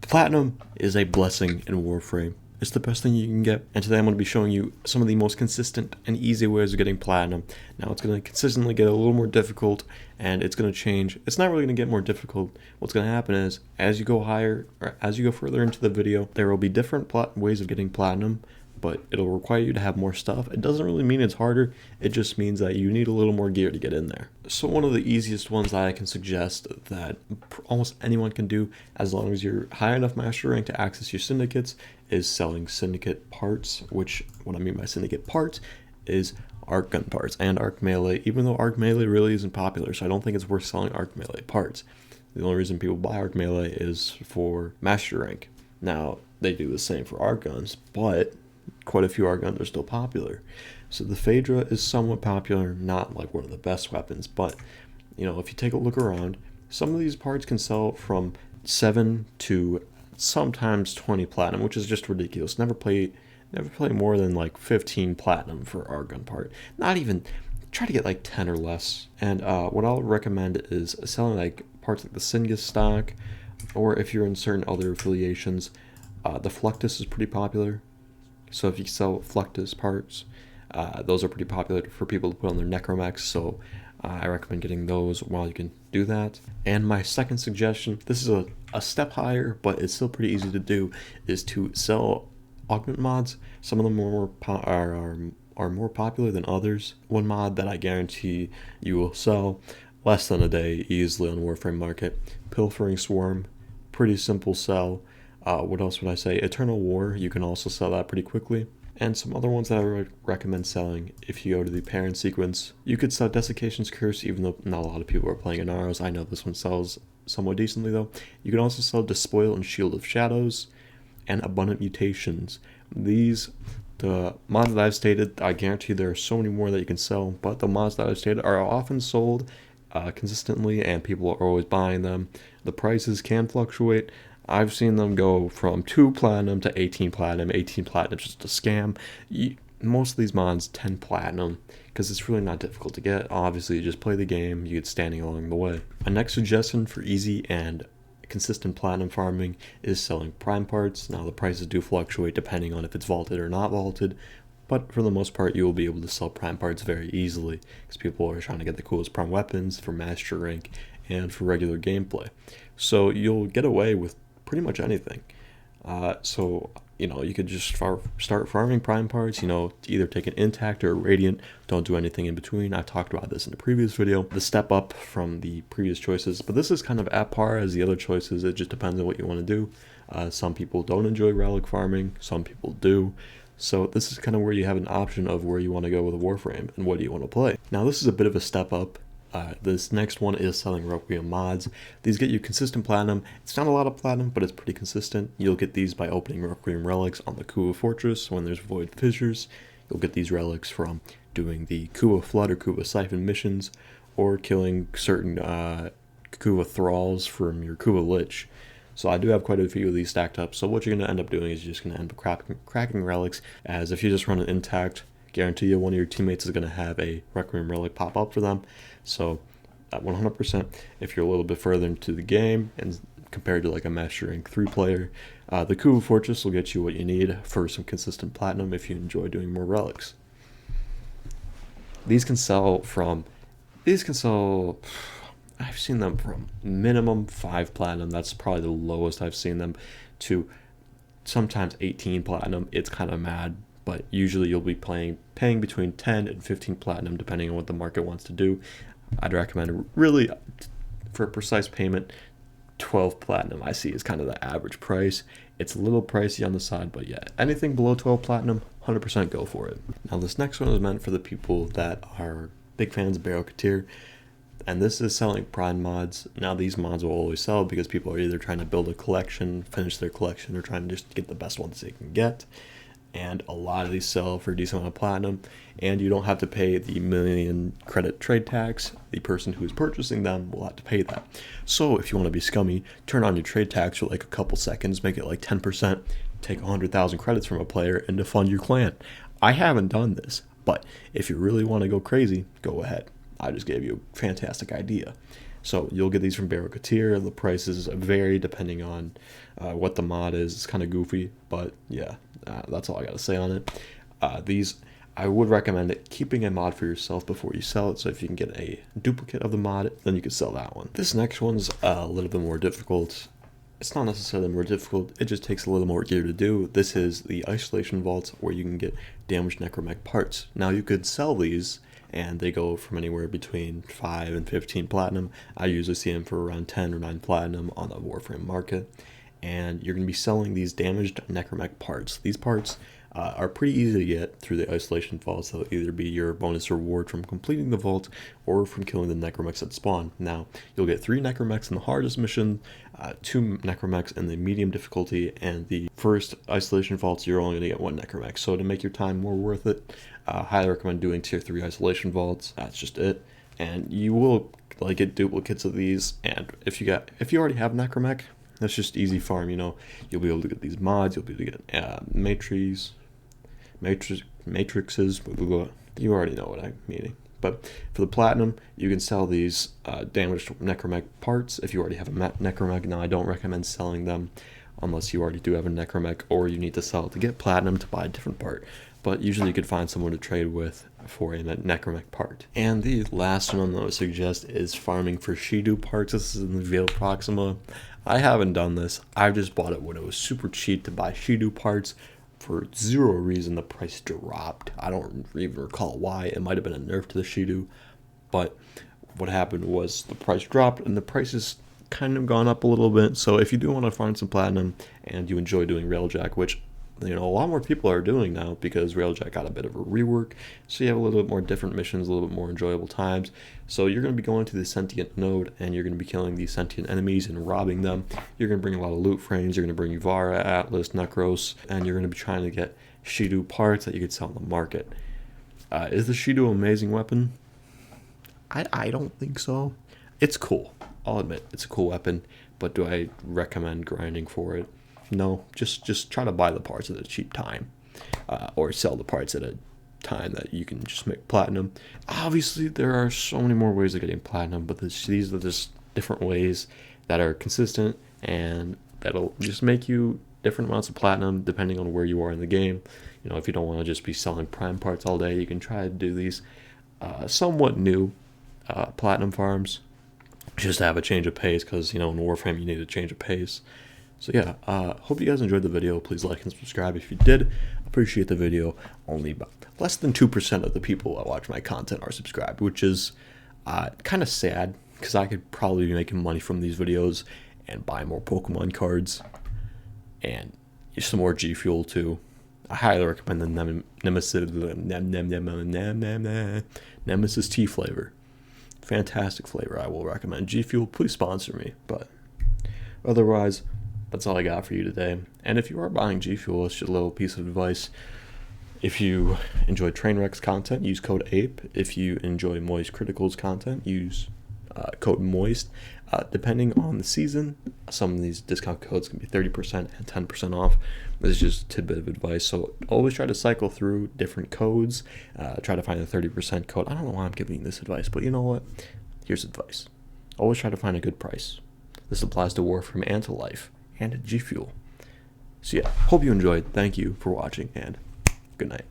Platinum is a blessing in Warframe. It's the best thing you can get, and today I'm going to be showing you some of the most consistent and easy ways of getting platinum. Now it's going to consistently get a little more difficult, and it's going to change. It's not really going to get more difficult. What's going to happen is, as you go higher, or as you go further into the video, there will be different ways of getting platinum, but it'll require you to have more stuff. It doesn't really mean it's harder, it just means that you need a little more gear to get in there. So one of the easiest ones that I can suggest that almost anyone can do, as long as you're high enough master rank to access your syndicates, is selling syndicate parts, which what I mean by syndicate parts is arc gun parts and arc melee, even though arc melee really isn't popular, so I don't think it's worth selling arc melee parts. The only reason people buy arc melee is for master rank. Now, they do the same for arc guns, but quite a few arc guns are still popular. So the Phaedra is somewhat popular, not like one of the best weapons, but you know, if you take a look around, some of these parts can sell from 7 to sometimes 20 platinum, which is just ridiculous. Never play more than like 15 platinum for arc gun part. Not even, try to get like 10 or less. And what I'll recommend is selling like parts like the Syngus stock, or if you're in certain other affiliations, the Fluctus is pretty popular. So if you sell Fluctus parts, those are pretty popular for people to put on their Necromecs, so I recommend getting those while you can do that. And my second suggestion, this is a step higher, but it's still pretty easy to do, is to sell augment mods. Some of them are more popular than others. One mod that I guarantee you will sell less than a day easily on Warframe Market, Pilfering Swarm, pretty simple sell. What else would I say? Eternal War, you can also sell that pretty quickly. And some other ones that I would recommend selling, if you go to the parent sequence, you could sell Desiccation's Curse, even though not a lot of people are playing Inaros. I know this one sells somewhat decently though. You can also sell Despoil and Shield of Shadows, and Abundant Mutations. These, the mods that I've stated, I guarantee there are so many more that you can sell, but the mods that I've stated are often sold consistently, and people are always buying them. The prices can fluctuate. I've seen them go from 2 platinum to 18 platinum. 18 platinum is just a scam. Most of these mods 10 platinum because it's really not difficult to get. Obviously, you just play the game, you get standing along the way. My next suggestion for easy and consistent platinum farming is selling prime parts. Now, the prices do fluctuate depending on if it's vaulted or not vaulted, but for the most part, you will be able to sell prime parts very easily because people are trying to get the coolest prime weapons for master rank and for regular gameplay. So you'll get away with pretty much anything. So you know, you could just start farming prime parts, you know, either take an intact or a radiant. Don't do anything in between. I talked about this in the previous video, the step up from the previous choices, but this is kind of at par as the other choices. It just depends on what you want to do. Some people don't enjoy relic farming, some people do. So this is kind of where you have an option of where you want to go with a Warframe and what do you want to play. Now this is a bit of a step up. This next one is selling Requiem mods. These get you consistent platinum. It's not a lot of platinum, but it's pretty consistent. You'll get these by opening Requiem relics on the Kuwa Fortress when there's void fissures. You'll get these relics from doing the Kuwa Flood or Kuwa Siphon missions, or killing certain Kuwa thralls from your Kuwa Lich. So I do have quite a few of these stacked up. So what you're going to end up doing is you're just going to end up cracking relics, as if you just run an intact, guarantee you one of your teammates is going to have a Requiem relic pop up for them. So at 100%, if you're a little bit further into the game and compared to like a Master Rank 3 player, the Kuwa Fortress will get you what you need for some consistent platinum if you enjoy doing more relics. These can sell, I've seen them from minimum 5 platinum, that's probably the lowest I've seen them, to sometimes 18 platinum. It's kind of mad, but usually you'll be paying between 10 and 15 platinum depending on what the market wants to do. I'd recommend, really, for a precise payment, 12 platinum I see is kind of the average price. It's a little pricey on the side, but yeah, anything below 12 platinum, 100% go for it. Now this next one is meant for the people that are big fans of Barrow Katir, and this is selling prime mods. Now these mods will always sell because people are either trying to build a collection, finish their collection, or trying to just get the best ones they can get. And a lot of these sell for a decent amount of platinum, and you don't have to pay the 1,000,000 credit trade tax. The person who is purchasing them will have to pay that. So if you want to be scummy, turn on your trade tax for like a couple seconds, make it like 10%, take 100,000 credits from a player and defund your clan. I haven't done this, but if you really want to go crazy, go ahead. I just gave you a fantastic idea. So you'll get these from Barokatir. The prices vary depending on what the mod is. It's kind of goofy, but yeah, that's all I got to say on it. These, I would recommend keeping a mod for yourself before you sell it. So if you can get a duplicate of the mod, then you can sell that one. This next one's a little bit more difficult. It's not necessarily more difficult, it just takes a little more gear to do. This is the isolation vaults where you can get damaged Necromec parts. Now you could sell these and they go from anywhere between 5 and 15 platinum. I usually see them for around 10 or 9 platinum on the Warframe market. And you're going to be selling these damaged Necromec parts. These parts are pretty easy to get through the isolation vaults. They'll either be your bonus reward from completing the vault or from killing the Necromecs at spawn. Now, you'll get 3 Necromecs in the hardest mission, 2 Necromecs in the medium difficulty, and the first isolation vaults, you're only going to get 1 Necromec. So to make your time more worth it, highly recommend doing tier 3 isolation vaults. That's just it. And you will get duplicates of these, and if you already have Necromec, that's just easy farm, you know. You'll be able to get these mods, you'll be able to get matrixes, you already know what I'm meaning. But for the platinum, you can sell these damaged Necromec parts if you already have a Necromec. Now, I don't recommend selling them unless you already do have a Necromec or you need to sell it to get platinum to buy a different part. But usually you could find someone to trade with for a Necromec part. And the last one I would suggest is farming for Shedo Parts. This is in the Veil Proxima. I haven't done this. I just bought it when it was super cheap to buy Shedo Parts. For zero reason, the price dropped. I don't even recall why. It might have been a nerf to the Shedo. But what happened was the price dropped and the price has kind of gone up a little bit. So if you do want to find some platinum and you enjoy doing Railjack, which a lot more people are doing now because Railjack got a bit of a rework, so you have a little bit more different missions, a little bit more enjoyable times. So you're going to be going to the sentient node and you're going to be killing these sentient enemies and robbing them. You're going to bring a lot of loot frames, you're going to bring Yvara, Atlas, Necros, and you're going to be trying to get Shedo parts that you could sell on the market. Is the Shedo an amazing weapon? I don't think so. It's cool, I'll admit, it's a cool weapon, but do I recommend grinding for it? No, just try to buy the parts at a cheap time, or sell the parts at a time that you can just make platinum. Obviously, there are so many more ways of getting platinum, but these are just different ways that are consistent and that'll just make you different amounts of platinum depending on where you are in the game. If you don't want to just be selling prime parts all day, you can try to do these somewhat new platinum farms just to have a change of pace, because in Warframe you need a change of pace. So yeah, hope you guys enjoyed the video. Please like and subscribe if you did. Appreciate the video. Only about less than 2% of the people that watch my content are subscribed, which is kind of sad, because I could probably be making money from these videos and buy more Pokemon cards and some more G Fuel too. I highly recommend the Nemesis tea flavor. Fantastic flavor. I will recommend G Fuel. Please sponsor me. But otherwise, that's all I got for you today. And if you are buying G Fuel, it's just a little piece of advice. If you enjoy Trainwreck's content, use code APE. If you enjoy Moist Critical's content, use code MOIST. Depending on the season, some of these discount codes can be 30% and 10% off. This is just a tidbit of advice. So always try to cycle through different codes. Try to find a 30% code. I don't know why I'm giving you this advice, but you know what? Here's advice. Always try to find a good price. This applies to Warframe and to Life and G Fuel. So yeah, hope you enjoyed. Thank you for watching and good night.